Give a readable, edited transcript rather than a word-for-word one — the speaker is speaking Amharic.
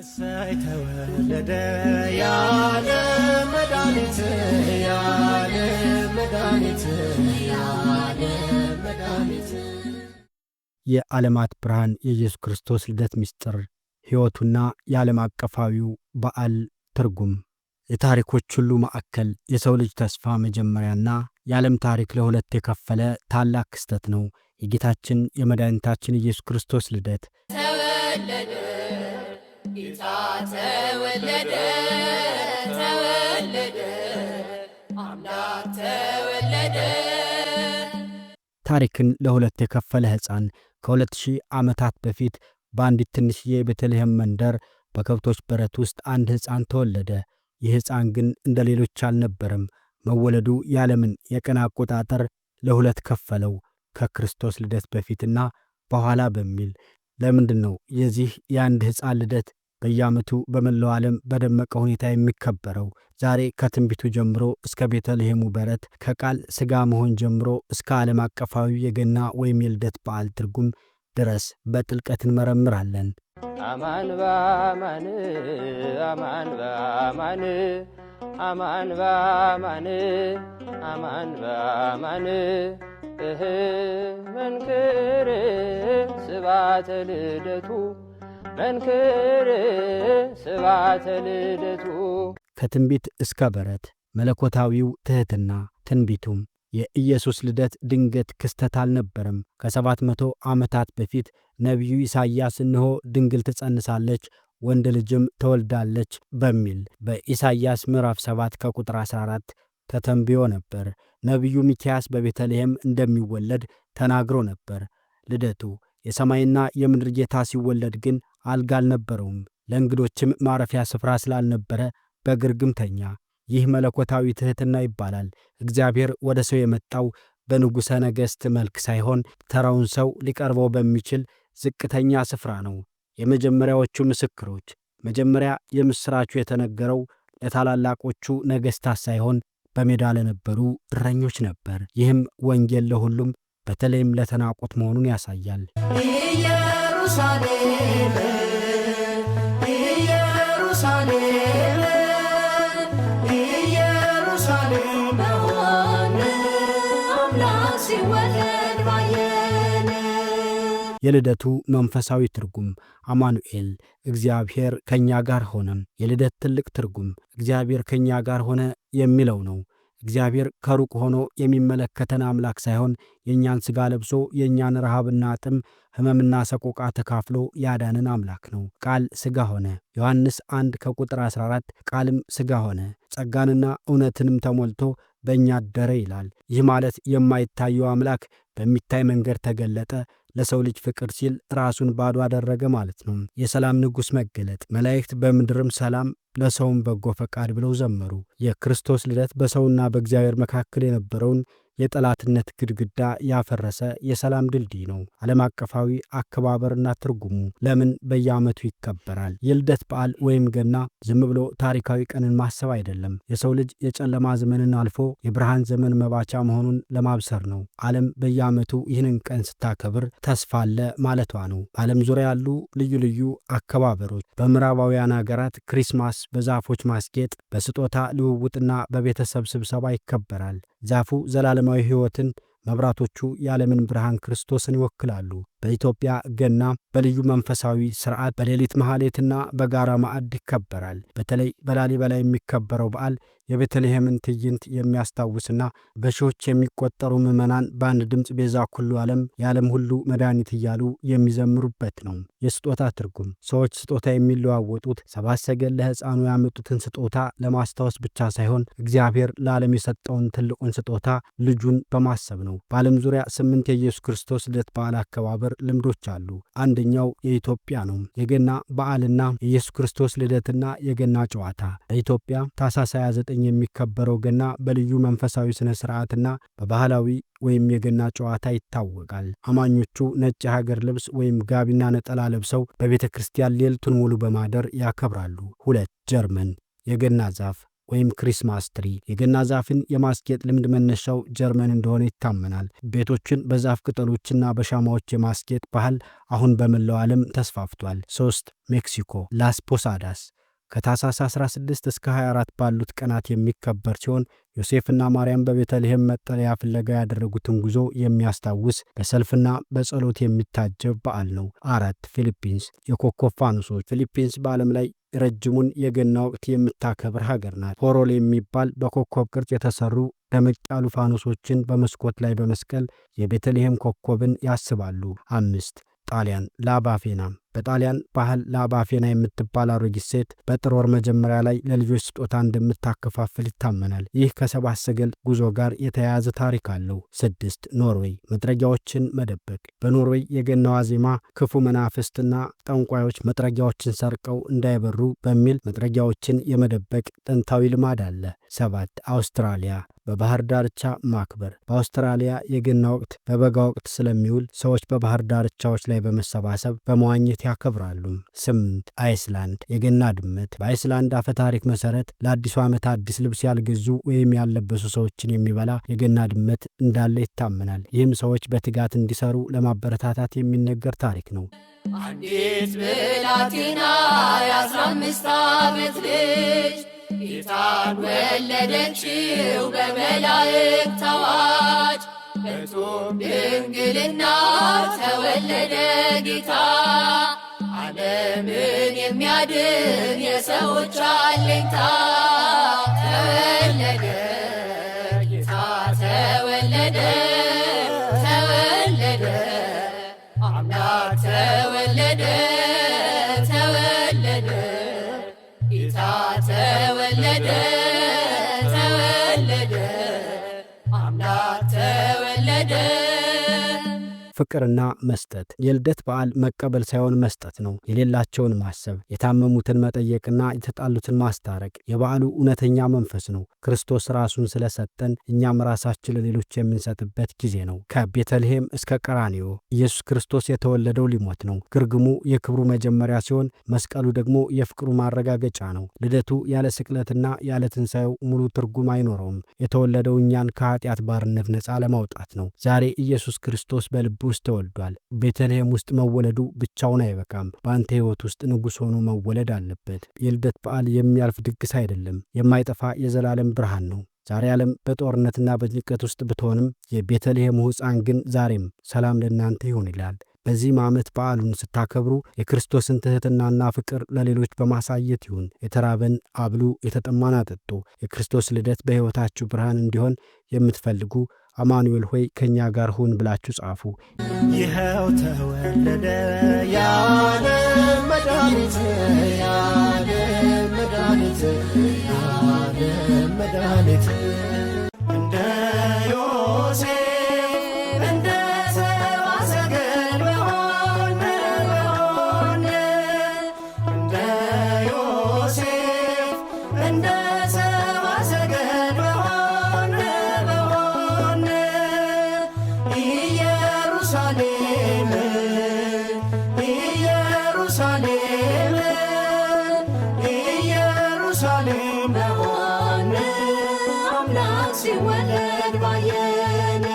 እሰይ ተወለደ ያለ መድኃኒት ያለ መድኃኒት ያለ መድኃኒት። የዓለማት ብርሃን የኢየሱስ ክርስቶስ ልደት ምስጢር ሕይወቱና የዓለም አቀፋዊው በዓል ትርጉም። የታሪኮች ሁሉ ማዕከል፣ የሰው ልጅ ተስፋ መጀመሪያና የዓለም ታሪክ ለሁለት የከፈለ ታላቅ ክስተት ነው። የጌታችን የመድኃኒታችን ኢየሱስ ክርስቶስ ልደት። ተወለደ ጌታ ተወለደ፣ ተወለደ አምላክ ተወለደ። ታሪክን ለሁለት የከፈለ ሕፃን ከ2000 ዓመታት በፊት በአንዲት ትንሽዬ ቤተልሔም መንደር በከብቶች በረት ውስጥ አንድ ሕፃን ተወለደ። ይህ ሕፃን ግን እንደ ሌሎች አልነበረም። መወለዱ የዓለምን የቀን አቆጣጠር ለሁለት ከፈለው፣ ከክርስቶስ ልደት በፊትና በኋላ በሚል። ለምንድን ነው የዚህ የአንድ ሕፃን ልደት በየዓመቱ በመላው ዓለም በደመቀ ሁኔታ የሚከበረው? ዛሬ ከትንቢቱ ጀምሮ እስከ ቤተልሔሙ በረት፣ ከቃል ሥጋ መሆን ጀምሮ እስከ ዓለም አቀፋዊ የገና ወይም የልደት በዓል ትርጉም ድረስ በጥልቀት እንመረምራለን። አማን በአማን አማን በአማን አማን በአማን አማን በአማን መንክር ስብዓተ ልደቱ መንክር ስብዓተ ልደቱ። ከትንቢት እስከ በረት መለኮታዊው ትሕትና። ትንቢቱም የኢየሱስ ልደት ድንገት ክስተት አልነበረም። ከ700 ዓመታት በፊት ነቢዩ ኢሳይያስ እነሆ ድንግል ትጸንሳለች፣ ወንድ ልጅም ትወልዳለች በሚል በኢሳይያስ ምዕራፍ 7 ከቁጥር 14 ተተንብዮ ነበር። ነቢዩ ሚክያስ በቤተልሔም እንደሚወለድ ተናግሮ ነበር። ልደቱ የሰማይና የምድር ጌታ ሲወለድ ግን አልጋ አልነበረውም። ለእንግዶችም ማረፊያ ስፍራ ስላልነበረ በግርግም ተኛ። ይህ መለኮታዊ ትሕትና ይባላል። እግዚአብሔር ወደ ሰው የመጣው በንጉሠ ነገሥት መልክ ሳይሆን ተራውን ሰው ሊቀርበው በሚችል ዝቅተኛ ስፍራ ነው። የመጀመሪያዎቹ ምስክሮች። መጀመሪያ የምሥራቹ የተነገረው ለታላላቆቹ ነገሥታት ሳይሆን በሜዳ ለነበሩ እረኞች ነበር። ይህም ወንጌል ለሁሉም በተለይም ለተናቁት መሆኑን ያሳያል። ኢየሩሳሌም ኢየሩሳሌም ኢየሩሳሌም በሆነ አምላክ ሲወለድ ባየን። የልደቱ መንፈሳዊ ትርጉም አማኑኤል፣ እግዚአብሔር ከእኛ ጋር ሆነም። የልደት ትልቅ ትርጉም እግዚአብሔር ከእኛ ጋር ሆነ የሚለው ነው። እግዚአብሔር ከሩቅ ሆኖ የሚመለከተን አምላክ ሳይሆን የእኛን ሥጋ ለብሶ የእኛን ረሃብና ጥም፣ ሕመምና ሰቆቃ ተካፍሎ ያዳንን አምላክ ነው። ቃል ሥጋ ሆነ። ዮሐንስ 1 ከቁጥር 14 ቃልም ሥጋ ሆነ ጸጋንና እውነትንም ተሞልቶ በእኛ አደረ ይላል። ይህ ማለት የማይታየው አምላክ በሚታይ መንገድ ተገለጠ፣ ለሰው ልጅ ፍቅር ሲል ራሱን ባዶ አደረገ ማለት ነው። የሰላም ንጉሥ መገለጥ። መላእክት በምድርም ሰላም ለሰውም በጎ ፈቃድ ብለው ዘመሩ። የክርስቶስ ልደት በሰውና በእግዚአብሔር መካከል የነበረውን የጠላትነት ግድግዳ ያፈረሰ የሰላም ድልድይ ነው። ዓለም አቀፋዊ አከባበርና ትርጉሙ። ለምን በየዓመቱ ይከበራል? የልደት በዓል ወይም ገና ዝም ብሎ ታሪካዊ ቀንን ማሰብ አይደለም። የሰው ልጅ የጨለማ ዘመንን አልፎ የብርሃን ዘመን መባቻ መሆኑን ለማብሰር ነው። ዓለም በየዓመቱ ይህንን ቀን ስታከብር ተስፋ አለ ማለቷ ነው። በዓለም ዙሪያ ያሉ ልዩ ልዩ አከባበሮች። በምዕራባውያን ሀገራት ክሪስማስ በዛፎች ማስጌጥ፣ በስጦታ ልውውጥና በቤተሰብ ስብሰባ ይከበራል። ዛፉ ዘላለማዊ ሕይወትን፣ መብራቶቹ የዓለምን ብርሃን ክርስቶስን ይወክላሉ። በኢትዮጵያ ገና በልዩ መንፈሳዊ ሥርዓት በሌሊት መሐሌትና በጋራ ማዕድ ይከበራል። በተለይ በላሊበላ የሚከበረው በዓል የቤተልሔምን ትዕይንት የሚያስታውስና በሺዎች የሚቆጠሩ ምዕመናን በአንድ ድምፅ ቤዛ ኩሉ ዓለም፣ የዓለም ሁሉ መድኃኒት እያሉ የሚዘምሩበት ነው። የስጦታ ትርጉም። ሰዎች ስጦታ የሚለዋወጡት ሰብአ ሰገል ለሕፃኑ ያመጡትን ስጦታ ለማስታወስ ብቻ ሳይሆን እግዚአብሔር ለዓለም የሰጠውን ትልቁን ስጦታ ልጁን በማሰብ ነው። በዓለም ዙሪያ 8 የኢየሱስ ክርስቶስ ልደት በዓል አከባበር ልምዶች አሉ። አንደኛው የኢትዮጵያ ነው። የገና በዓልና የኢየሱስ ክርስቶስ ልደትና የገና ጨዋታ። በኢትዮጵያ ታኅሳስ 29 የሚከበረው ገና በልዩ መንፈሳዊ ሥነ ሥርዓትና በባህላዊ ወይም የገና ጨዋታ ይታወቃል። አማኞቹ ነጭ የሀገር ልብስ ወይም ጋቢና ነጠላ ለብሰው በቤተ ክርስቲያን ሌሊቱን ሙሉ በማደር ያከብራሉ። 2 ጀርመን የገና ዛፍ ወይም ክሪስማስ ትሪ። የገና ዛፍን የማስጌጥ ልምድ መነሻው ጀርመን እንደሆነ ይታመናል። ቤቶችን በዛፍ ቅጠሎችና በሻማዎች የማስጌጥ ባህል አሁን በመላው ዓለም ተስፋፍቷል። 3. ሜክሲኮ ላስ ፖሳዳስ ከታኅሳስ 16 እስከ 24 ባሉት ቀናት የሚከበር ሲሆን ዮሴፍና ማርያም በቤተልሔም መጠለያ ፍለጋ ያደረጉትን ጉዞ የሚያስታውስ በሰልፍና በጸሎት የሚታጀብ በዓል ነው። 4. ፊሊፒንስ የኮከብ ፋኖሶች። ፊሊፒንስ በዓለም ላይ ረጅሙን የገና ወቅት የምታከብር ሀገር ናት። ፖሮል የሚባል በኮከብ ቅርጽ የተሰሩ ደመቅ ያሉ ፋኖሶችን በመስኮት ላይ በመስቀል የቤተልሔም ኮከብን ያስባሉ። 5. ጣሊያን ላባፌና በጣሊያን ባህል ላባፌና የምትባል አሮጊት ሴት በጥር ወር መጀመሪያ ላይ ለልጆች ስጦታ እንደምታከፋፍል ይታመናል። ይህ ከሰባት ሰገል ጉዞ ጋር የተያያዘ ታሪክ አለው። 6. ኖርዌይ መጥረጊያዎችን መደበቅ። በኖርዌይ የገና ዋዜማ ክፉ መናፍስትና ጠንቋዮች መጥረጊያዎችን ሰርቀው እንዳይበሩ በሚል መጥረጊያዎችን የመደበቅ ጥንታዊ ልማድ አለ። 7. አውስትራሊያ በባህር ዳርቻ ማክበር። በአውስትራሊያ የገና ወቅት በበጋ ወቅት ስለሚውል ሰዎች በባህር ዳርቻዎች ላይ በመሰባሰብ በመዋኘት ያከብራሉ። 8. አይስላንድ የገና ድመት። በአይስላንድ አፈ ታሪክ መሰረት ለአዲሱ ዓመት አዲስ ልብስ ያልገዙ ወይም ያልለበሱ ሰዎችን የሚበላ የገና ድመት እንዳለ ይታመናል። ይህም ሰዎች በትጋት እንዲሰሩ ለማበረታታት የሚነገር ታሪክ ነው። አንዲት ብላቴና የ15 ዓመት ልጅ ጌታን ወለደችው በመላእክት አዋጅ። በጾም ድንግልና ተወለደ ጌታ፣ ዓለምን የሚያድን የሰዎች አለኝታ። ተወለደ ጌታ ተወለደ፣ ተወለደ አምላክ ተወለደ፣ ተወለደ ጌታ ተወለደ፣ ተወለደ አምላክ ተወለደ። ፍቅርና መስጠት። የልደት በዓል መቀበል ሳይሆን መስጠት ነው። የሌላቸውን ማሰብ፣ የታመሙትን መጠየቅና የተጣሉትን ማስታረቅ የበዓሉ እውነተኛ መንፈስ ነው። ክርስቶስ ራሱን ስለሰጠን እኛም ራሳችን ለሌሎች የምንሰጥበት ጊዜ ነው። ከቤተልሔም እስከ ቀራንዮ ኢየሱስ ክርስቶስ የተወለደው ሊሞት ነው። ግርግሙ የክብሩ መጀመሪያ ሲሆን፣ መስቀሉ ደግሞ የፍቅሩ ማረጋገጫ ነው። ልደቱ ያለ ስቅለትና ያለ ትንሣኤው ሙሉ ትርጉም አይኖረውም። የተወለደው እኛን ከኃጢአት ባርነት ነፃ ለማውጣት ነው። ዛሬ ኢየሱስ ክርስቶስ በልብ ውስጥ ተወልዷል። ቤተልሔም ውስጥ መወለዱ ብቻውን አይበቃም። በአንተ ሕይወት ውስጥ ንጉሥ ሆኖ መወለድ አለበት። የልደት በዓል የሚያልፍ ድግስ አይደለም፣ የማይጠፋ የዘላለም ብርሃን ነው። ዛሬ ዓለም በጦርነትና በጭንቀት ውስጥ ብትሆንም የቤተልሔሙ ሕፃን ግን ዛሬም ሰላም ለእናንተ ይሁን ይላል። በዚህም ዓመት በዓሉን ስታከብሩ የክርስቶስን ትሕትናና ፍቅር ለሌሎች በማሳየት ይሁን። የተራበን አብሉ፣ የተጠማን አጠጡ። የክርስቶስ ልደት በሕይወታችሁ ብርሃን እንዲሆን የምትፈልጉ አማኑኤል ሆይ ከእኛ ጋር ሁን ብላችሁ ጻፉ። ይኸው ተወለደ የዓለም መድኃኒት፣ የዓለም መድኃኒት፣ የዓለም መድኃኒት። እንደ ዮሴፍ እንደ ሰብአ ሰገል በሆነ እንደ ዮሴፍ እንደ ሰብአ ሰገል በሆነ ኢየሩሳሌም ኢየሩሳሌም ኢየሩሳሌም በሆነ አምላክ ሲወለድ ባየን